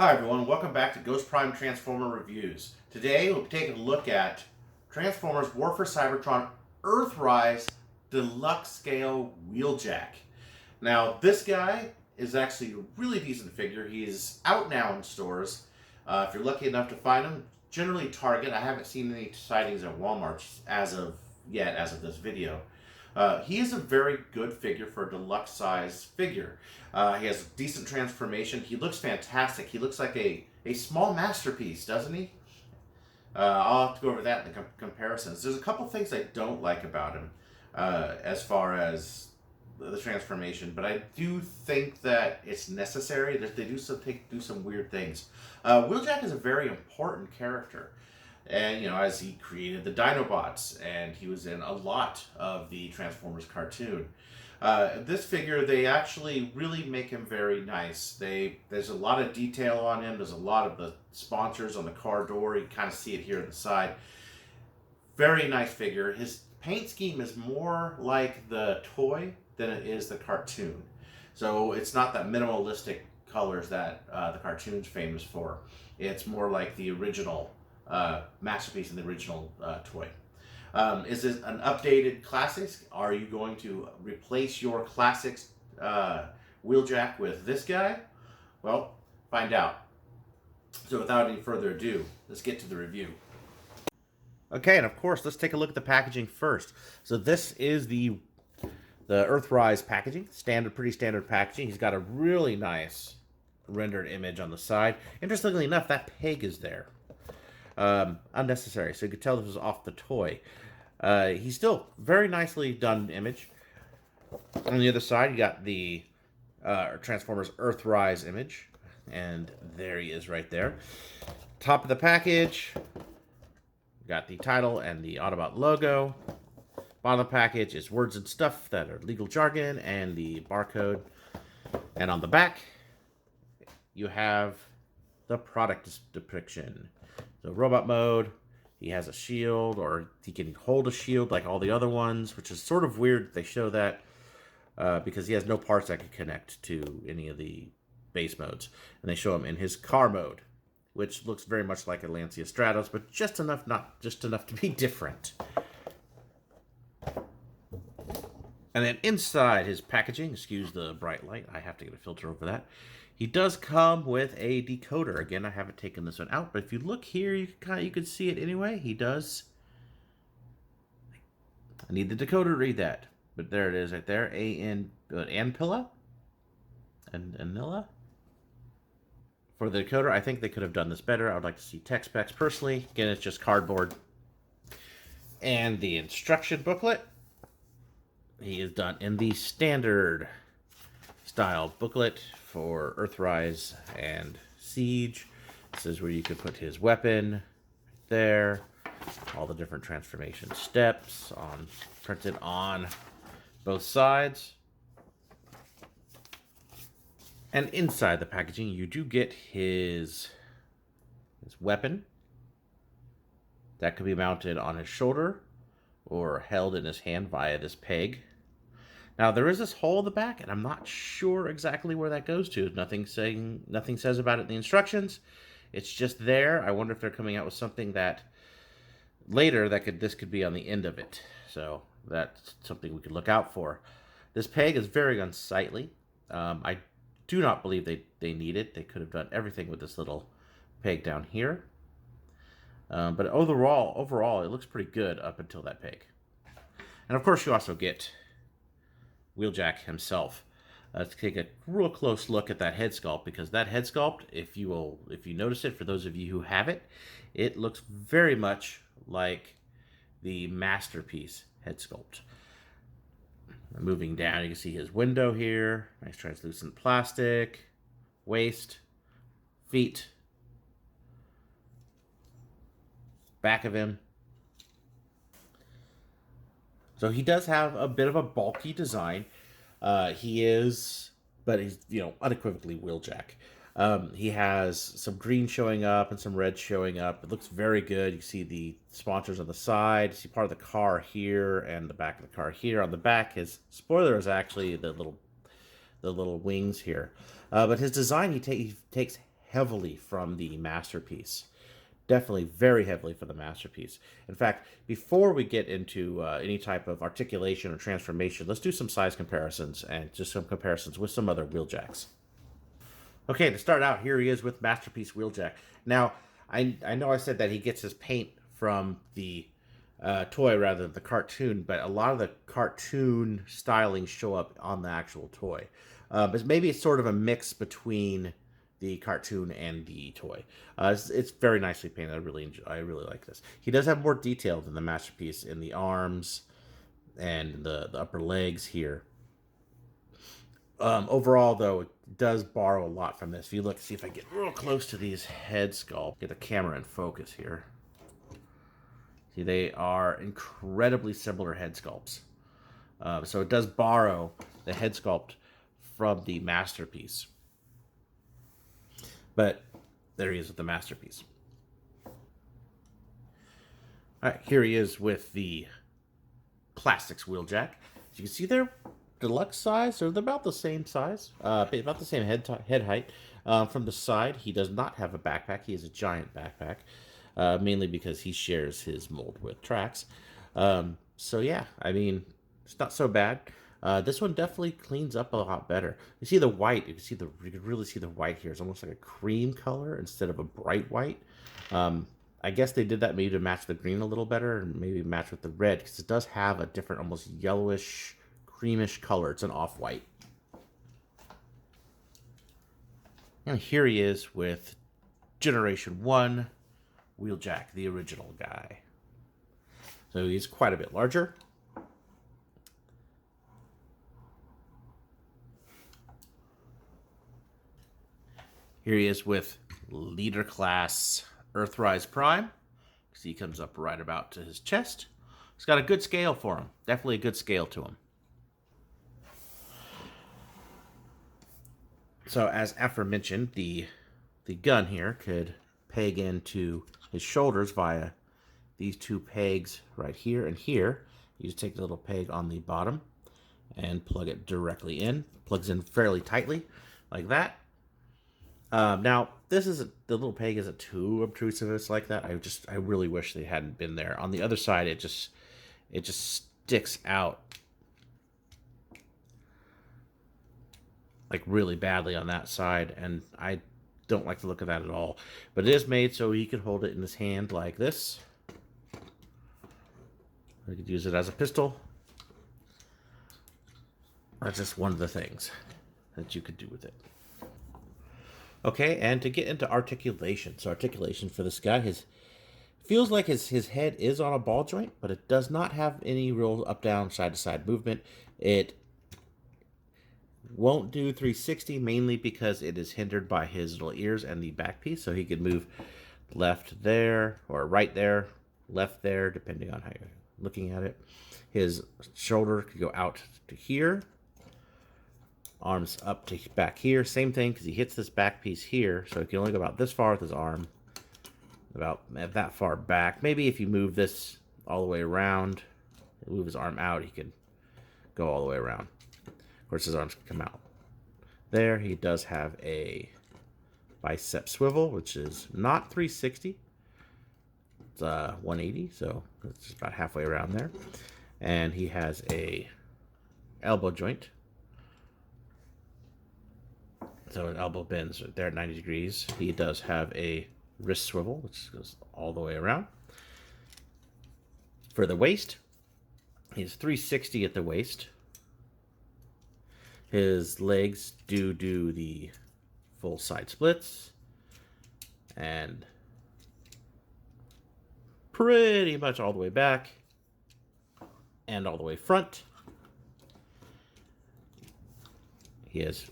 Hi everyone, welcome back to Ghost Prime Transformer Reviews. Today we'll be taking a look at Transformers War for Cybertron Earthrise Deluxe Scale Wheeljack. Now this guy is actually a really decent figure. He's out now in stores. If you're lucky enough to find him, generally Target. I haven't seen any sightings at Walmart as of this video. He is a very good figure for a deluxe size figure. He has decent transformation. He looks fantastic. He looks like a small masterpiece, doesn't he? I'll have to go over that in the comparisons. There's a couple things I don't like about him as far as the transformation, but I do think that it's necessary. They do some weird things. Wheeljack is a very important character. And, as he created the Dinobots, and he was in a lot of the Transformers cartoon. This figure, they actually really make him very nice. There's a lot of detail on him. There's a lot of the sponsors on the car door. You kind of see it here on the side. Very nice figure. His paint scheme is more like the toy than it is the cartoon. So it's not that minimalistic colors that the cartoon's famous for. It's more like the original masterpiece in the original toy. Is this an updated classics? Are you going to replace your classics Wheeljack with this guy? Well, find out. So without any further ado, let's get to the review. Okay, and of course, let's take a look at the packaging first. So this is the Earthrise packaging, pretty standard packaging. He's got a really nice rendered image on the side. Interestingly enough, that peg is there. Unnecessary, so you could tell this was off the toy. He's still very nicely done image. On the other side, you got the Transformers Earthrise image, and there he is right there. Top of the package, got the title and the Autobot logo. Bottom of the package is words and stuff that are legal jargon and the barcode. And on the back, you have the product depiction. So robot mode, he has a shield, or he can hold a shield like all the other ones, which is sort of weird they show that because he has no parts that can connect to any of the base modes. And they show him in his car mode, which looks very much like a Lancia Stratos, but just enough, not just enough to be different. And then inside his packaging, excuse the bright light, I have to get a filter over that. He does come with a decoder. Again, I haven't taken this one out, but if you look here, you can see it anyway. He does. I need the decoder to read that, but there it is right there. Anpilla? Anilla? For the decoder, I think they could have done this better. I would like to see tech specs personally. Again, it's just cardboard. And the instruction booklet. He is done in the standard style booklet for Earthrise and Siege. This is where you could put his weapon there. All the different transformation steps printed on both sides. And inside the packaging, you do get his weapon. That could be mounted on his shoulder or held in his hand via this peg. Now there is this hole in the back, and I'm not sure exactly where that goes to. Nothing says about it in the instructions. It's just there. I wonder if they're coming out with something that later this could be on the end of it. So that's something we could look out for. This peg is very unsightly. I do not believe they need it. They could have done everything with this little peg down here. But overall, it looks pretty good up until that peg. And of course, you also get Wheeljack himself. Let's take a real close look at that head sculpt, because that head sculpt, if you notice it, for those of you who have it, it looks very much like the Masterpiece head sculpt. Moving down, you can see his window here. Nice translucent plastic. Waist. Feet. Back of him. So he does have a bit of a bulky design. But he's unequivocally Wheeljack. He has some green showing up and some red showing up. It looks very good. You see the sponsors on the side. You see part of the car here and the back of the car here. On the back, his spoiler is actually the little wings here. But his design, he takes heavily from the Masterpiece. Definitely very heavily from the Masterpiece. In fact, before we get into any type of articulation or transformation, let's do some size comparisons and just some comparisons with some other Wheeljacks. Okay, to start out, here he is with Masterpiece Wheeljack. Now, I know I said that he gets his paint from the toy rather than the cartoon, but a lot of the cartoon styling show up on the actual toy. But maybe it's sort of a mix between the cartoon and the toy. It's very nicely painted. I really like this. He does have more detail than the Masterpiece in the arms and the upper legs here. Overall, though, it does borrow a lot from this. If you look, see if I get real close to these head sculpt, get the camera in focus here. See, they are incredibly similar head sculpts. So it does borrow the head sculpt from the Masterpiece. But there he is with the Masterpiece. All right, here he is with the Classics Wheeljack. As you can see, they're deluxe size, or they're about the same size, about the same head height. From the side, he does not have a backpack. He has a giant backpack, mainly because he shares his mold with Trax. So yeah, I mean, it's not so bad. This one definitely cleans up a lot better. You see the white. You can really see the white here. It's almost like a cream color instead of a bright white. I guess they did that maybe to match the green a little better, and maybe match with the red, because it does have a different, almost yellowish, creamish color. It's an off-white. And here he is with Generation 1 Wheeljack, the original guy. So he's quite a bit larger. Here he is with Leader Class Earthrise Prime. See, he comes up right about to his chest. He's got a good scale for him. Definitely a good scale to him. So as aforementioned, the gun here could peg into his shoulders via these two pegs right here and here. You just take the little peg on the bottom and plug it directly in. Plugs in fairly tightly, like that. Now, the little peg isn't too obtrusive. It's like that. I really wish they hadn't been there. On the other side, it just sticks out like really badly on that side, and I don't like the look of that at all. But it is made so he could hold it in his hand like this. He could use it as a pistol. That's just one of the things that you could do with it. Okay, and to get into articulation. So articulation for this guy, feels like his head is on a ball joint, but it does not have any real up-down, side-to-side movement. It won't do 360, mainly because it is hindered by his little ears and the back piece. So he could move left there, or right there, left there, depending on how you're looking at it. His shoulder could go out to here. Arms up to back here. Same thing, because he hits this back piece here. So he can only go about this far with his arm. About that far back. Maybe if you move this all the way around, move his arm out, he could go all the way around. Of course, his arms can come out. There, he does have a bicep swivel, which is not 360. It's 180, so it's just about halfway around there. And he has a elbow joint. So an elbow bends right there at 90 degrees. He does have a wrist swivel, which goes all the way around. For the waist, he's 360 at the waist. His legs do the full side splits. And pretty much all the way back. And all the way front. He has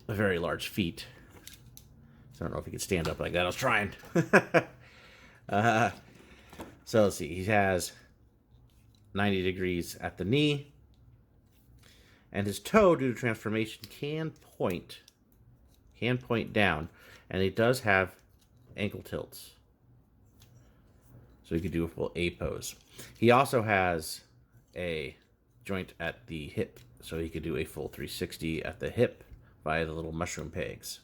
very large feet. So I don't know if he can stand up like that. I was trying. So let's see. He has 90 degrees at the knee. And his toe, due to transformation, can point down. And he does have ankle tilts. So he could do a full A pose. He also has a joint at the hip. So he could do a full 360 at the hip via the little mushroom pegs.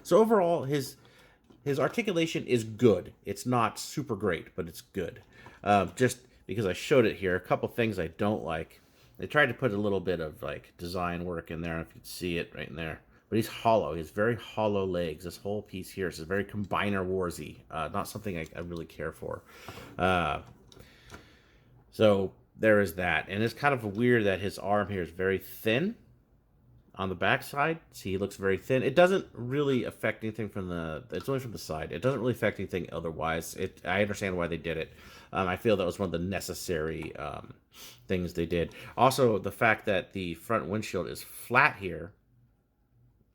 So overall, his articulation is good. It's not super great, but it's good. Just because I showed it here, a couple things I don't like. They tried to put a little bit of like design work in there, if you can see it right in there. But he's hollow. He has very hollow legs. This whole piece here is very Combiner Warsy. Not something I really care for. So there is that. And it's kind of weird that his arm here is very thin on the back side. See, he looks very thin. It doesn't really affect anything from the... It's only from the side. It doesn't really affect anything otherwise. I understand why they did it. I feel that was one of the necessary things they did. Also, the fact that the front windshield is flat here,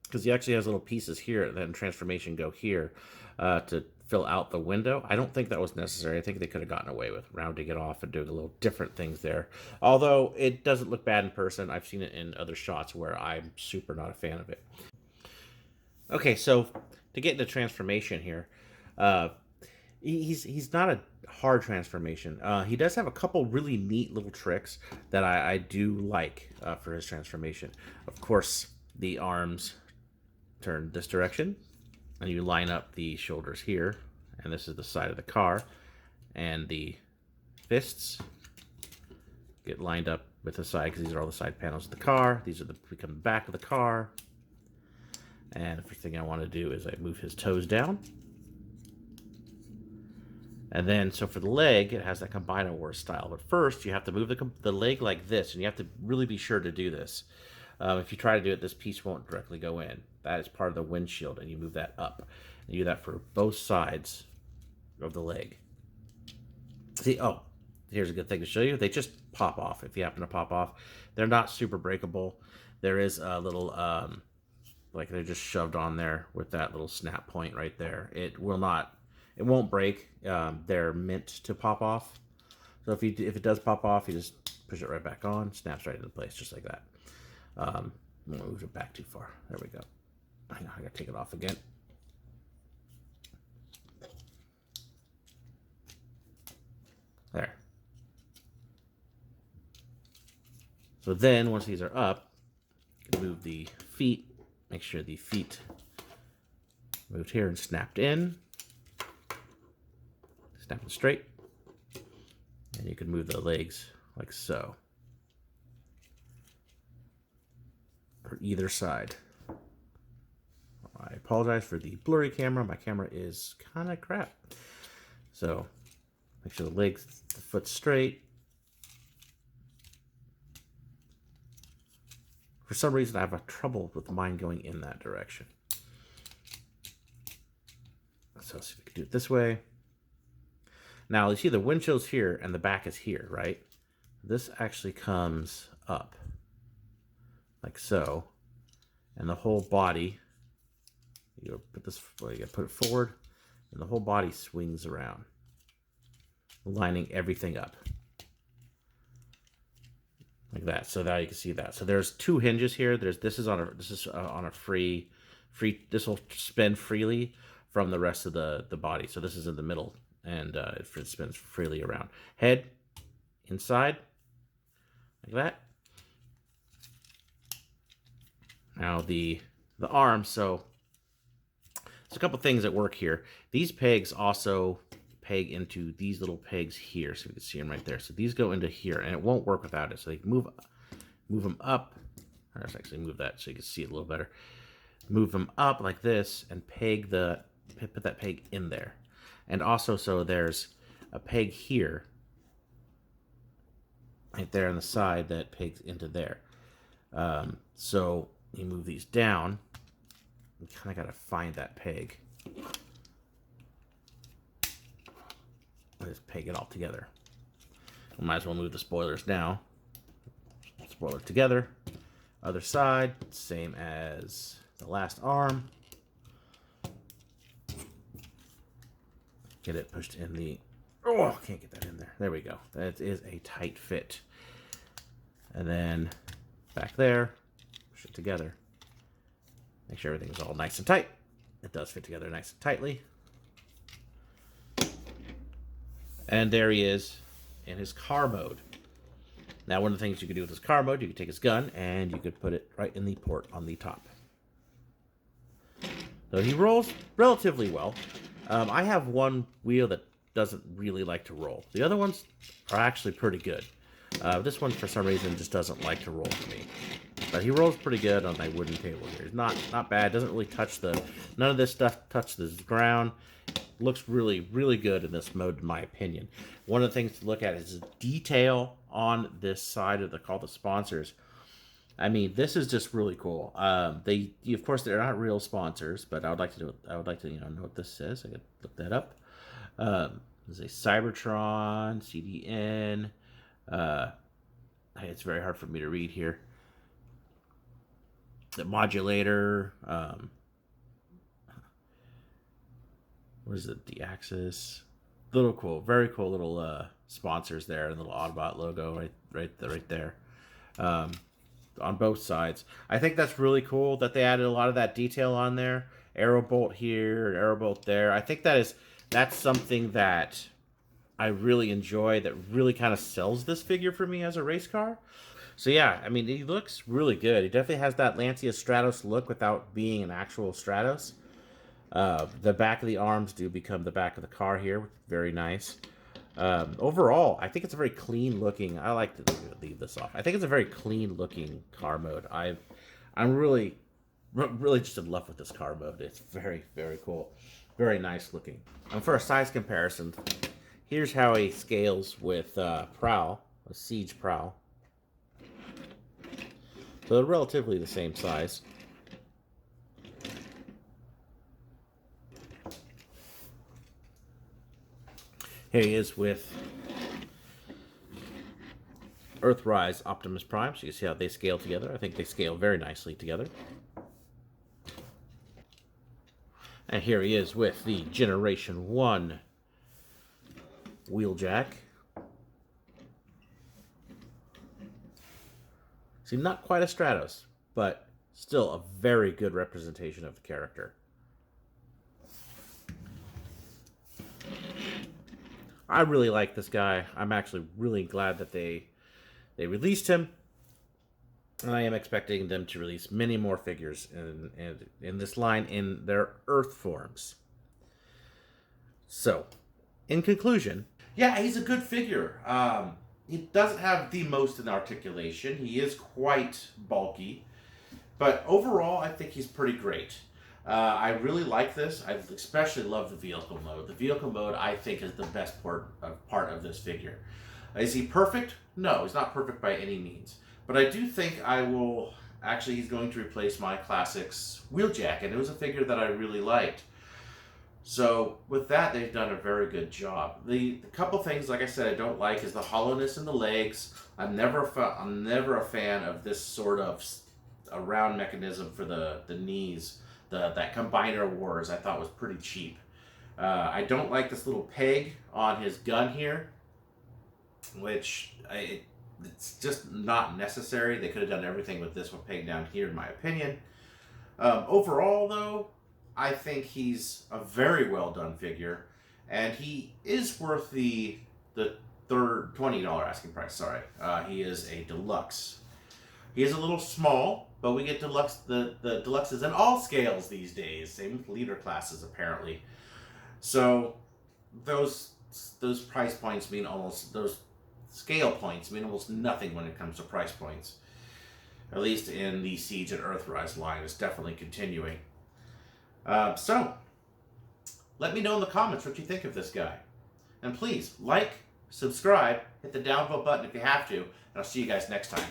because he actually has little pieces here that in transformation go here to fill out the window. I don't think that was necessary. I think they could have gotten away with rounding it off and doing a little different things there. Although it doesn't look bad in person. I've seen it in other shots where I'm super not a fan of it. Okay, so to get into transformation here, he's not a hard transformation. He does have a couple really neat little tricks that I do like for his transformation. Of course, the arms turn this direction, and you line up the shoulders here, and this is the side of the car, and the fists get lined up with the side, because these are all the side panels of the car. These are become the back of the car. And the first thing I want to do is I move his toes down. And then, so for the leg, it has that Combiner Wars style. But first, you have to move the leg like this, and you have to really be sure to do this. If you try to do it, this piece won't directly go in. That is part of the windshield, and you move that up. And you do that for both sides of the leg. See, oh, here's a good thing to show you. They just pop off if you happen to pop off. They're not super breakable. There is a little, like they're just shoved on there with that little snap point right there. It won't break. They're meant to pop off. So if it does pop off, you just push it right back on, snaps right into place, just like that. Move it back too far. There we go. Hang on, I gotta take it off again. There. So then, once these are up, you can move the feet. Make sure the feet moved here and snapped in. Snap them straight. And you can move the legs like so. For either side. I apologize for the blurry camera. My camera is kind of crap. So make sure the foot's straight. For some reason, I have a trouble with mine going in that direction. So let's see if we can do it this way. Now, you see the windshield's here and the back is here, right? This actually comes up like so. And the whole body, you gotta put it forward, and the whole body swings around, lining everything up. Like that. So now you can see that. So there's two hinges here. This is on a free. This will spin freely from the rest of the body. So this is in the middle, and it spins freely around. Head inside, like that. Now the arm. So there's a couple things that work here. These pegs also peg into these little pegs here, so we can see them right there. So these go into here, and it won't work without it. So they move them up. Let's actually move that so you can see it a little better. Move them up like this, and put that peg in there. And also, so there's a peg here, right there on the side that pegs into there. So you move these down. You kind of got to find that peg. Let's peg it all together. We might as well move the spoilers now. Spoiler together. Other side, same as the last arm. Get it pushed in the... Oh, can't get that in there. There we go. That is a tight fit. And then back there, push it together. Make sure everything's all nice and tight. It does fit together nice and tightly. And there he is in his car mode. Now, one of the things you could do with his car mode, you could take his gun and you could put it right in the port on the top. So he rolls relatively well. I have one wheel that doesn't really like to roll. The other ones are actually pretty good. This one, for some reason, just doesn't like to roll for me. But he rolls pretty good on my wooden table here. It's not bad. Doesn't really touch none of this stuff touches the ground. Looks really, really good in this mode, in my opinion. One of the things to look at is the detail on this side of called the sponsors. I mean, this is just really cool. Of course, they're not real sponsors, but I would like to know what this says. I could look that up. There's a Cybertron, CDN. It's very hard for me to read here. The modulator. What is it? The Axis. Little cool, very cool little sponsors there, and little Autobot logo right there. On both sides. I think that's really cool that they added a lot of that detail on there. Aerobolt here, Aerobolt there. I think that's something that I really enjoy, that really kind of sells this figure for me as a race car. So yeah, I mean, he looks really good. He definitely has that Lancia Stratos look without being an actual Stratos. The back of the arms do become the back of the car here. Very nice. Overall, I think it's a very clean looking. I like to leave this off. I think it's a very clean looking car mode. I'm really just in love with this car mode. It's very, very cool. Very nice looking. And for a size comparison, here's how he scales with Prowl, a Siege Prowl. So they're relatively the same size. Here he is with Earthrise Optimus Prime. So you can see how they scale together. I think they scale very nicely together. And here he is with the Generation 1 Wheeljack. See, not quite a Stratos, but still a very good representation of the character. I really like this guy. I'm actually really glad that they released him. And I am expecting them to release many more figures in this line in their Earth forms. So, in conclusion, yeah, he's a good figure. He doesn't have the most in articulation. He is quite bulky. But overall, I think he's pretty great. I really like this. I especially love the vehicle mode. The vehicle mode, I think, is the best part of this figure. Is he perfect? No, he's not perfect by any means. But I do think he's going to replace my Classics Wheeljack, and it was a figure that I really liked. So with that, they've done a very good job. The couple things, like I said, I don't like is the hollowness in the legs. I'm never a fan of this sort of a round mechanism for the knees. That Combiner Wars I thought was pretty cheap. I don't like this little peg on his gun here, which it's just not necessary. They could have done everything with this one peg down here, in my opinion. Overall, though, I think he's a very well done figure, and he is worth the $20 asking price. Sorry, he is a deluxe. He is a little small, but we get deluxe the deluxes in all scales these days. Same with leader classes, apparently. So those price points mean those scale points mean almost nothing when it comes to price points. At least in the Siege and Earthrise line, it's definitely continuing. So let me know in the comments what you think of this guy, and please like, subscribe, hit the down vote button if you have to, and I'll see you guys next time.